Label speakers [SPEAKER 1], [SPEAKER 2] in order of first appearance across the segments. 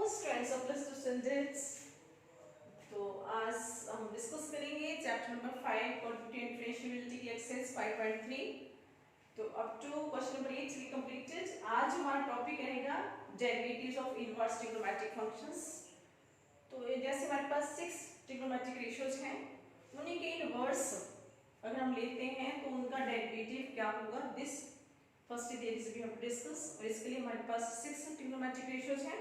[SPEAKER 1] Students of plus two standards. तो आज हम डिस्कस करेंगे chapter number 5 quantity and differentiability की एक्सरसाइज 5.3। तो up to question number 8 we completed. आज हमारा टॉपिक रहेगा derivatives of inverse trigonometric functions. तो जैसे हमारे पास 6 ट्रिग्नोमेट्रिक रेशियोज हैं, उन्हीं के इनवर्स अगर हम लेते हैं तो उनका डेरिवेटिव क्या होगा, this first is we have to discuss. और इसके लिए हमारे पास 6 ट्रिग्नोमेट्रिक रेशियोज हैं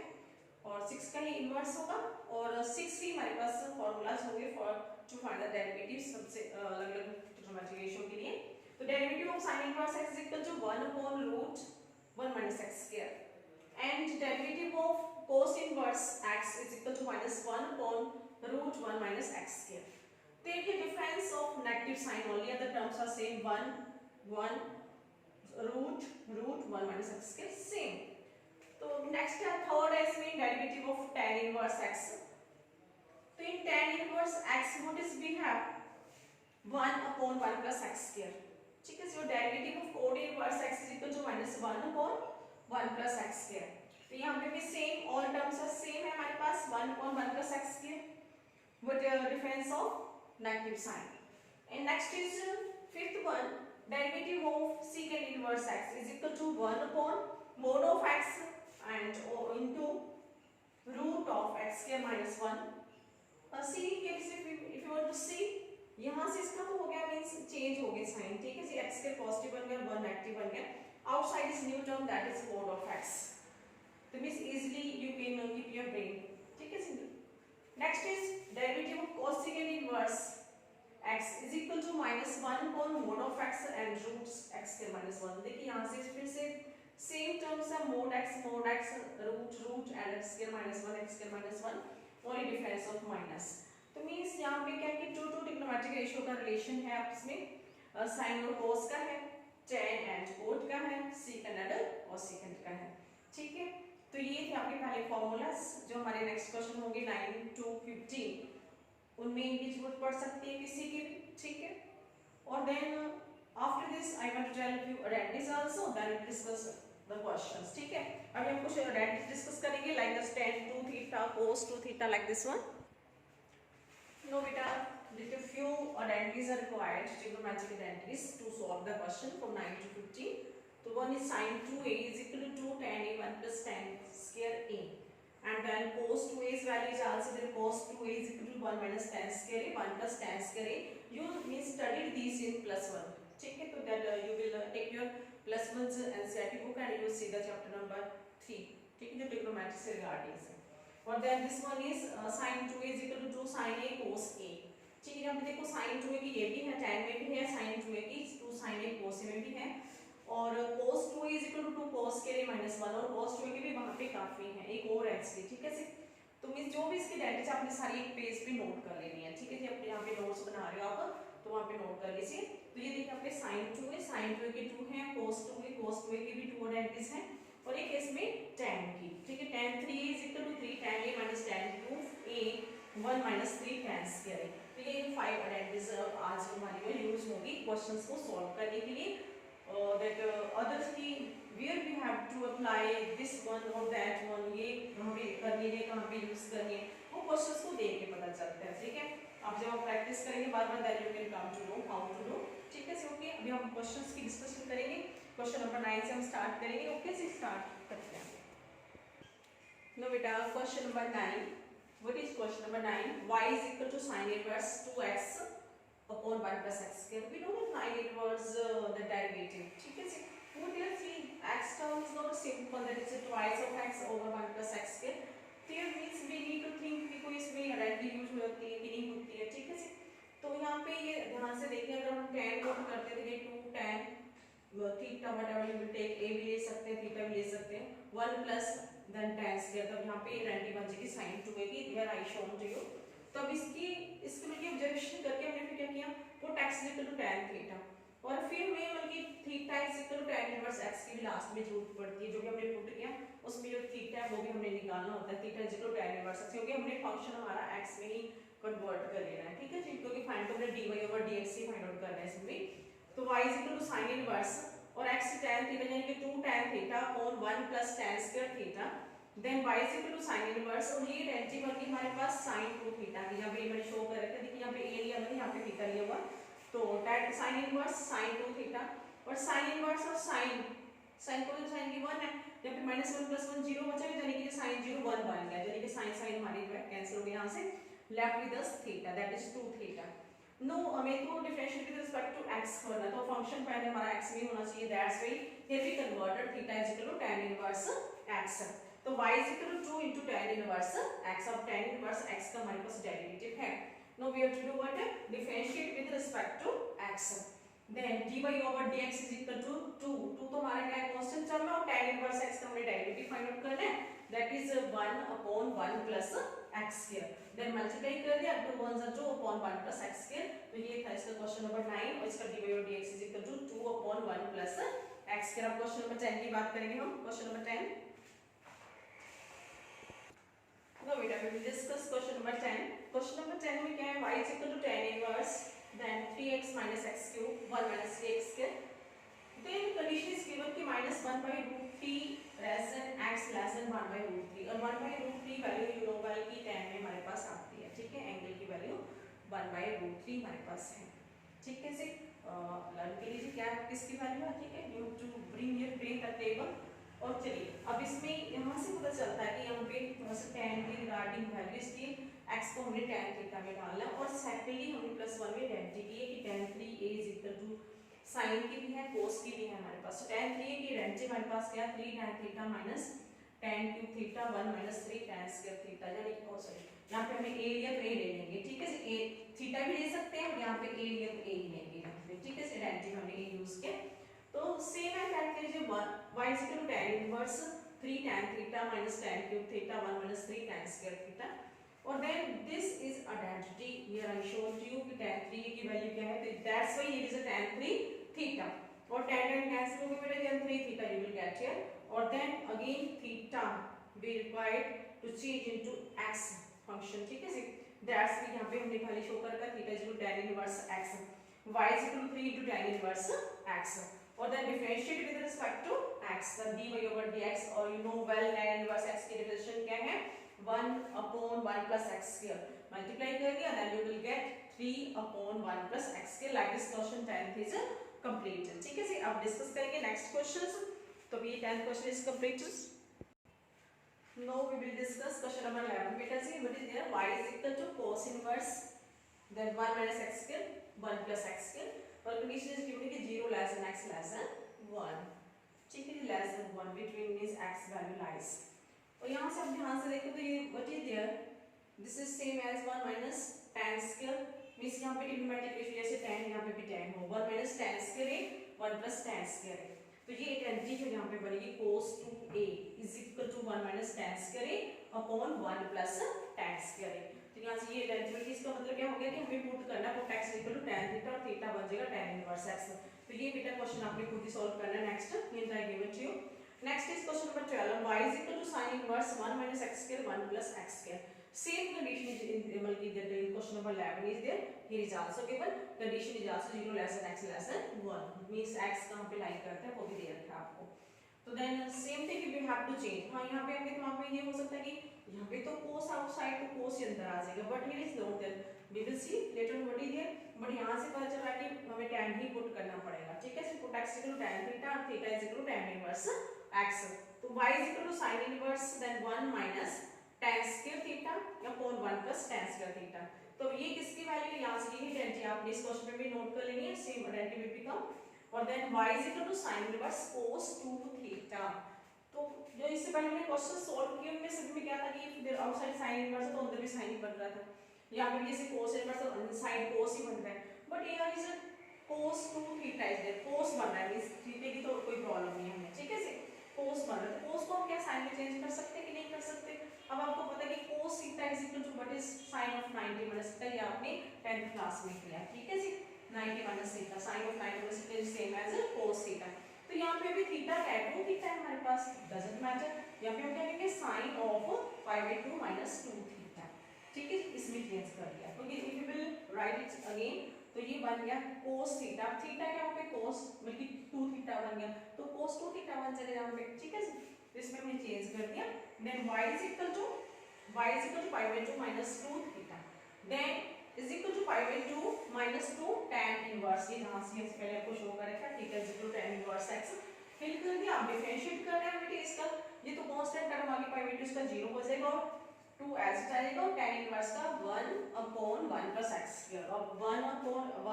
[SPEAKER 1] और 6 का ही इनवर्स होगा और 6 ही हमारे पास फॉर्मूलाज होंगे for to find the derivative सबसे अलग-अलग ट्रिग्नोमेट्रिक रेशियो के लिए। तो derivative of sin inverse x is equal to 1 upon root 1 minus x square and derivative of cos inverse x is equal to minus 1 upon root 1 minus x square. Take a difference of negative sign only, other terms are same, 1 root 1 minus x square same. तो next है third है इसमें derivative of tan inverse x। तो in tan inverse x what is we have 1 upon 1 plus x square। ठीक है, so derivative of cot inverse x is equal to minus 1 upon 1 plus x square। तो यहाँ पे भी same, all terms are same है हमारे पास 1 upon 1 plus x square with difference of negative sign। And next is fifth one, derivative of secant inverse x is equal to 1 upon mod of x and into root of x square minus 1। सी के if you want to see, यहाँ से इसका तो हो गया, means change हो गया sign. ठीक है जी, x के पॉजिटिव बन गया, 1 नेगेटिव बन गया। Outside is new term that is mod of x। तो means easily you can keep your brain. ठीक है जी। Next is derivative of cosecant inverse x is equal to minus 1 upon mod of x and root x के minus 1। देखिए यहाँ से फिर से सेम टर्म्स है, mod x root and x square minus 1 x square minus 1, only difference of minus। तो means यहाँ पे क्या कि टू ट्रिग्नोमेट्रिक रेशियो का रिलेशन है आपस में, साइन और cos का है, tan एंड cot का है, secant एंड cosecant का है। ठीक है, तो ये थे आपके पहले फॉर्मूलाज। जो हमारे नेक्स्ट क्वेश्चन होंगे 9 to 15 उनमें इनकी जरूरत पड़ सकती है किसी की भी। ठीक है, और then after this I want to tell you identities also, then we discuss the questions. ठीक है, अभी हम कुछ आइडेंटिटीज डिस्कस करेंगे like the tan 2 theta cos 2 theta like this one. No बेटा, little few identities are required, trigonometric identities to solve the question from 9 to 15। तो one is sin 2a is equal to 2 tan a 1 plus tan square a, and then cos 2a's value is also there, cos 2a is equal to 1 minus tan square a 1 plus tan square a। you means studied these in plus 1। ठीक है, तो that you will take your plus 1's NCERT book and you will see the chapter number 3। ठीक है, जो trigonometry से regarding है। और then this one is sin 2a is equal to 2 sin a cos a। ठीक है, यहाँ पे देखो sin 2a की ये भी है, tan में भी है, sin 2a की 2 sin a cos a में भी है, और cos 2a is equal to 2 cos a minus 1, और cos 2a की भी वहाँ पे काफी है, एक और एक्चुअली। ठीक है जी, तो मींस जो भी इसकी आइडेंटिटी आपने सारी एक पेज पे नोट कर लेनी है। ठीक है जी, अपने यहाँ पे नोट्स बना रहे हो आप तो वहाँ पे नोट कर लीजिए। तो ये देखिए आपके sin 2a के 2 हैं, cos 2a के भी 2 आइडेंटिटीज हैं, और एक इसमें tan की। ठीक है, tan 3a is equal to 3 tan a minus tan 2a 1 minus 3 tan square a। तो ये 5 आइडेंटिटीज आज हमारी में यूज होगी क्वेश्चंस को सॉल्व करने के लिए। that others की where we have to apply this one or that one, ये कहाँ पे करनी है, कहाँ पे यूज करनी है, वो क्वेश्चंस को देख के पता चलता है। ठीक है, आप जब आप प्रैक्टिस करेंगे बार बार then you can come to know how to do। ठीक है, ओके, अभी हम क्वेश्चंस की डिस्कशन करेंगे। क्वेश्चन नंबर 9 से हम स्टार्ट करेंगे। ओके से स्टार्ट करते हैं। नो बेटा, question number 9, what is question number 9, y is equal to sin inverse 2x upon 1 plus x square। we know that sin inverse the derivative। ठीक है, वो there see x term is not simple, that is twice of x over 1 plus x square। here means we need to think कि कोई इसमें identity use होती है कि नहीं होती है। ठीक है, तो यहाँ पे ये ध्यान से देखिए, अगर हम tan को करते थे ये 2 tan theta whatever you will take, a भी ले सकते हैं, थीटा भी ले सकते हैं, 1 plus then tan square। तब यहाँ पे आइडेंटिटी बन जाएगी sin 2a की, here I shown to you। तब इसकी मिलके ऑब्जर्वेशन करके हमने फिर क्या किया, put x equal to tan theta, और फिर हमें मिलके theta is equal to tan inverse x की भी लास्ट में जरूरत पड़ती है। जो भी हमने पुट किया उसमें जो थीटा है वो भी हमने निकालना होता है, theta is equal to tan inverse x, क्योंकि हमने फंक्शन हमारा x में ही कन्वर्ट कर लेना है। ठीक है जी, क्योंकि फाइंड तो हमने dy ओवर dx ही फाइंड आउट करना है इसमें। तो y is equal to sin inverse और x tan थीटा यानी कि 2 tan थीटा upon 1 plus tan square theta. Then y is equal to sine inverse, और ये tan t बन गई हमारे पास sin 2 थीटा की। यहाँ पे मैंने शो कर रखा है, देखिए यहाँ पे a लिया हुआ है, यहाँ पे थीटा लिया हुआ, तो tan sin inverse sin 2 theta, और sin इनवर्स और sin को sin की 1 है, यहाँ पे -1 + 1 0 बचेगा, यानी कि sin 0 1 बन गया, यानी कि sin हमारी कैंसिल हो गई यहाँ से, left with us theta that is 2 theta. No हमें तो differentiate with respect to x करना, तो फंक्शन पहले हमारा x में होना चाहिए, that's why here we converted theta is equal to tan inverse x, तो y is equal to 2 into tan inverse x, अब tan इनवर्स x का हमारे पास डेरिवेटिव है। Now we have to do what, differentiate with respect to x, then dy over dx is equal to 2 तो हमारा क्या है, कांस्टेंट टर्म है, और tan इनवर्स x का हमें डेरिवेटिव फाइंड आउट करना है, that is 1/1 plus x square, then multiply कर दिया, 2 1 2 upon 1 plus x square, तो ये था इसका क्वेश्चन नंबर 9, और इसका dy over dx is equal to 2 upon 1 plus x square। अब क्वेश्चन नंबर 10 की बात करेंगे हम, क्वेश्चन नंबर 10, नो बेटा we will discuss question number 10। Question number 10 में क्या है, y is equal to tan inverse then 3x minus x cube 1 minus 3x square, then condition is given कि -1/√3 less than x less than 1/√3, और 1/√3 value you know well की tan में हमारे पास आती है, ठीक है, एंगल की वैल्यू 1/√3 हमारे पास है, ठीक है जी। लर्न के लीजिए क्या किसकी वैल्यू आती है, you have to bring your brain the table, और चलिए अब इसमें यहाँ से पता चलता है कि यहाँ पे थोड़ा सा tan के रिगार्डिंग वैल्यू इसकी x को हमने tan थीटा में डालना है, और सेकेंडली हमने +1 में आइडेंटिटी की है कि tan 3a is equal to sine की भी है cos की भी है हमारे पास, तो tan 3a की आइडेंटिटी हमारे पास क्या, 3 tan theta minus tan cube theta 1 minus 3 tan square theta, यानी कि सॉरी यहाँ पे हमें a लिया तो a ले लेंगे, ठीक है, a थीटा भी ले सकते हैं, और यहाँ पे a लिया तो a ही लेंगे यहाँ पे, ठीक है, आइडेंटिटी हमने a यूज किया, तो सेम है फैक्ट लीजिए, y is equal to tan inverse 3 tan theta minus tan cube theta 1 minus 3 tan square theta, और then this is identity, here I show to you कि tan 3 की value क्या है, तो that's why here is a tan 3 theta, और tan cancel हो गया बेटा, tan 3 theta you will get here, और then again theta we required to change into x function, ठीक है जी, दैट्स व्हाई यहां पे हमने खाली शो कर रखा theta is equal to tan inverse x, y is equal to 3 into tan inverse x, और then differentiate with respect to x, the dy over dx, और you know well tan inverse x की differentiation क्या है, 1/1 plus x square, multiply कर दिया, then you will get 3/1 plus x square, like this question 10th is completed, ठीक है जी। अब discuss करेंगे नेक्स्ट क्वेश्चंस, तो ये 10th question is completed, now we will discuss question number 11 बेटा जी, what is there, y is equal to cos inverse then 1 minus x square 1 plus x square, और condition is given कि 0 less than x less than 1, ठीक है, less than 1 between means x value lies, और यहाँ से आप ध्यान से देखो तो ये what is there, this is same as 1 minus tan square, means यहाँ पे ट्रिग्नोमेट्रिक रेशियो जैसे tan यहाँ पे भी tan हो, 1 minus tan square है 1 plus tan square है, तो ये आइडेंटिटी है यहाँ पे बनेगी cos 2a is equal to 1 minus tan square है upon 1 plus tan square है, तो यहाँ से ये आइडेंटिटी, इसका मतलब क्या हो गया कि हमें पुट करना put x equal to tan theta, और थीटा बन जाएगा tan इनवर्स x, तो ये बेटा क्वेश्चन आपने खुद ही सॉल्व करना है, next hint I give it to you. Next is question number 12, y is equal to sin inverse 1 minus x square 1 plus x square, same condition is in question number 11 is there, here is also given, condition is also 0 less than x less than 1, means x कहाँ पे लाई करते हैं वो भी दे रखा है आपको, तो then same thing we have to change, हाँ यहाँ पे हमें तो वहाँ पे ये हो सकता है कि यहाँ पे तो cos आउटसाइड तो cos ही अंदर आ जाएगा, but here is not there, we will see later what is here, but यहाँ से पता चल रहा है कि हमें tan ही पुट करना पड़ेगा, ठीक है, so put x equal to tan theta और theta is equal to tan inverse x, तो y is equal to sin inverse then 1 minus tan square theta upon 1 plus tan square theta, तो ये किसकी value है, यहाँ से ये identity आपने इस क्वेश्चन में भी नोट कर लेनी है, सेम आइडेंटिटी विल बिकम, और then y is equal to sin inverse cos 2 theta, तो जो इससे पहले हमने क्वेश्चन सॉल्व किए उनमें सभी में क्या था कि इफ आउटसाइड sin इनवर्स तो अंदर भी sin ही बन रहा था, यहाँ पे भी जैसे cos इनवर्स तो इनसाइड cos ही बन रहा है, but here is cos 2 theta is there, cos बन रहा है, इस थीटा की तो कोई प्रॉब्लम नहीं है हमें, ठीक है, cos बन रहा है, तो cos को हम क्या sin में चेंज कर सकते हैं कि नहीं कर सकते, अब आपको पता है कि cos theta is equal to what is sin of 90 minus theta, ये आपने 10th क्लास में किया, ठीक है जी, 90 minus theta, sin of 90 minus theta is same as cos theta, तो यहाँ पे भी थीटा है, वो थीटा है हमारे पास, डजंट मैटर, यहाँ पे हम क्या करेंगे sin ऑफ 5/2 माइनस 2 थीटा, ठीक है, इसमें चेंज कर दिया, तो ये if you will write it again, तो ये बन गया cos थीटा, थीटा क्या हो गया cos, बल्कि 2 थीटा बन गया, तो cos 2 थीटा बन जाएगा यहाँ पे, ठीक है, तो इसमें हमने चेंज कर दिया। Then y is equal to pi by 2 minus 2 theta, then is equal to pi by 2 minus 2 tan inverse, ये जहां से पहले आपको शो कर रखा है, theta is equal to tan inverse x fill कर दिया। अब डिफरेंशिएट कर रहे हैं बेटे इसका, ये तो कांस्टेंट टर्म आगे पाई बाई 2 इसका 0 हो जाएगा और 2 एज इट आएगा, tan इनवर्स का 1/1 प्लस x स्क्वायर, अब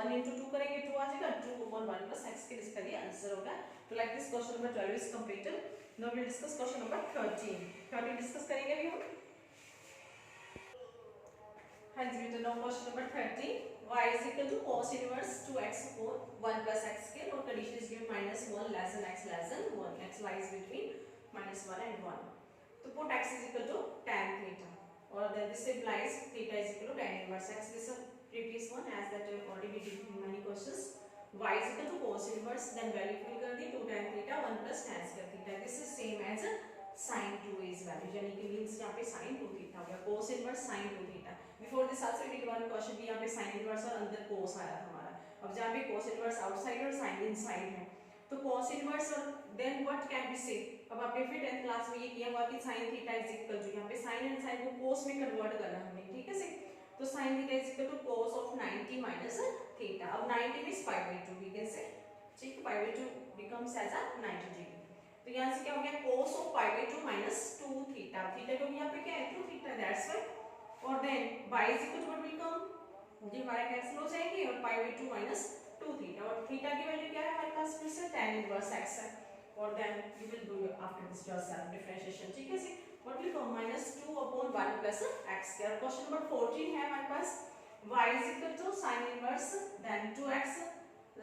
[SPEAKER 1] 1 into 2 करेंगे 2 आ जाएगा, 2/1 प्लस x स्क्वायर इसका ये आंसर होगा। तो like this question number 12 is completed. Now we will discuss question number 13 discuss करेंगे अभी हम। हाँ जी बेटा, now question number 13, y is equal to cos inverse 2x upon 1 plus x square और condition is given -1 less than x less than 1, x lies between -1 and 1. तो put x is equal to tan theta or then this implies theta is equal to tan inverse x. This is a previous one as that already we did in many questions. Y is equal to cos inverse, then value fill कर दी 2 tan theta 1 plus tan square theta. This is same as sin 2a's value, यानी कि means यहाँ पे sin 2 theta हो गया, cos inverse sin 2 theta. Before this also we did one question कि यहाँ पे sin inverse और अंदर cos आया था हमारा, अब जहाँ पे cos inverse outside और sin inside है, तो cos inverse और then what can we say, अब आपने फिर 10th क्लास में ये किया हुआ कि sin theta is equal to, यहाँ पे sin and sin को cos में कन्वर्ट करना हमने, ठीक है से, तो sin theta is equal to cos of 90 minus theta, अब 90 means pi by 2 we can say, ठीक, pi by 2 becomes as a 90 degree, तो यहाँ से क्या हो गया cos of pi by 2 minus 2 theta, theta को यहाँ पे क्या है 2 theta, that's why, और then y is equal to what will come, ये हमारा कैंसिल हो जाएंगे और pi by 2 minus 2 theta, और theta की वैल्यू क्या है हमारे पास फिर से tan inverse x है, और then you will do after this yourself differentiation, ठीक है जी, what will come -2/1 plus x square. Question number 14 है हमारे पास, y is equal to sin inverse then 2x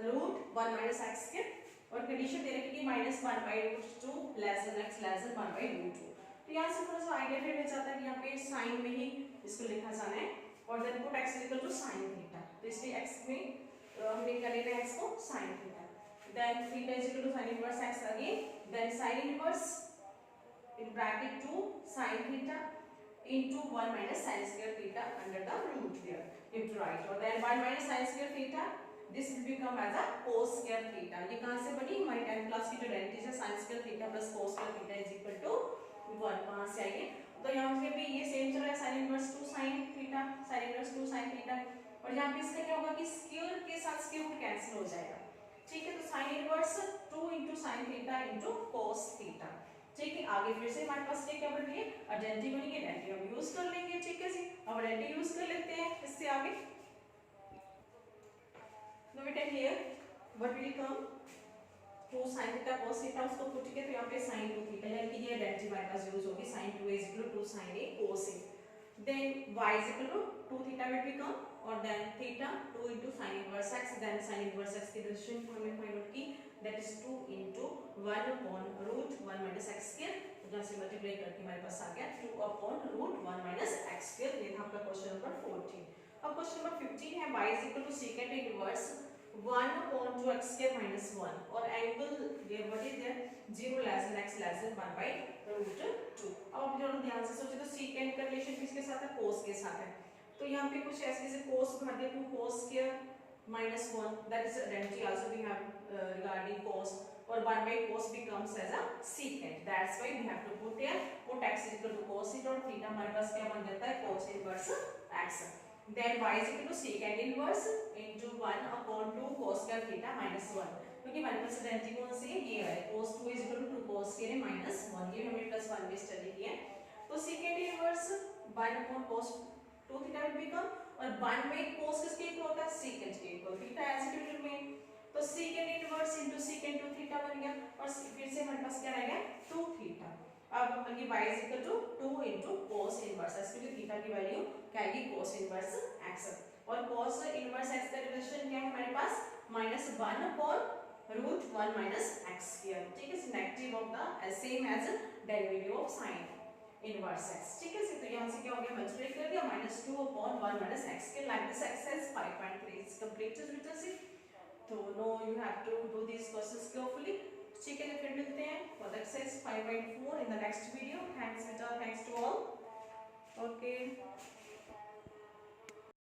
[SPEAKER 1] root 1 minus x square और condition दे रखी है -1/√2 less than x less than 1/√2, तो यहाँ से थोड़ा सा आइडिया फिर मिल जाता है कि यहाँ पे साइन में ही इसको लिखा जाना है, और then put x equal to sin theta, तो इसलिए x में हमने कर लेना है x को sin theta, then theta is equal to sin inverse x again, then sin inverse in bracket 2 sin theta into 1 minus sin square theta under the root there, you have to write, or then 1 minus sin square theta, this will become as a cos square theta, ये कहाँ से बनी हमारी 10th class की जो derivative है sin square theta plus cos square theta is equal to 1, कहाँ से आएंगे, तो यहाँ पे भी ये सेम चल रहा है sin inverse 2 sin theta, sin inverse 2 sin theta, और यहाँ पे इसका क्या होगा कि स्क्वायर के साथ स्क्वायर कैंसिल हो जाएगा, ठीक है, तो sin inverse 2 into sin theta into cos theta, ठीक है, आगे फिर से हमारे पास क्या बन रही है आइडेंटिटी बनी है, आइडेंटिटी हम यूज कर लेंगे, ठीक है जी, अब आइडेंटिटी यूज कर लेते हैं इससे आगे, नो बेटा here what will come 2 sin theta cos theta उसको पुट किया तो यहाँ पे sin 2 theta, यानी कि ये आइडेंटिटी हमारे पास यूज होगी, sin 2a is equal to 2 sin a cos a, then y is equal to 2 theta will become, और then theta 2 into sin inverse x, then sin inverse x की differentiation को हमने find out की, that is 2 into 1 upon root 1 minus x square, जहाँ से multiply करके हमारे पास आ गया 2 upon root 1 minus x square, ये था आपका क्वेश्चन नंबर 14। अब क्वेश्चन नंबर 15 है y is equal to secant inverse 1 upon 2x square minus 1 और angle there what is there 0 less than x less than 1 by root 2। अब आप जरा ध्यान से सोचिए, तो secant का रिलेशन किसके साथ है, cos के साथ है, तो यहाँ पे कुछ ऐसे जैसे cos उठा दिया 2 cos square minus 1, that is identity also we have regarding cos, और 1 by cos becomes as a secant, that's why we have to put here put x is equal to cos theta और theta हमारे पास क्या बन जाता है cos inverse x, then y is equal to secant inverse into 1 upon 2 cos square theta minus 1, क्योंकि हमारे पास identity कौन सी है ये है cos 2 is equal to 2 cos square minus 1, ये हमने प्लस 1 में स्टडी किया है, तो secant inverse 1 upon cos 2 theta will become, और 1 by cos किसके इक्वल होता है secant के equal, theta as it will remain, तो secant inverse into secant 2 theta बन गया, और फिर से हमारे पास क्या रह गया 2 theta, अब अपन की y is equal to 2 into cos inverse x, क्योंकि थीटा की वैल्यू क्या आएगी cos inverse x, और cos inverse x का रिलेशन क्या है हमारे पास -1 upon root 1 minus x square, ठीक है, negative of the same as derivative of sin inverse x, ठीक है, तो यहाँ से क्या हो गया मल्टीप्लाई कर दिया -2 upon 1 minus x square, like this exercise 5.3 is completed with us, तो no you have to do these questions carefully, ठीक है, फिर मिलते हैं for the exercise 5.4 in the next video. Thanks बेटा, thanks to all. Okay.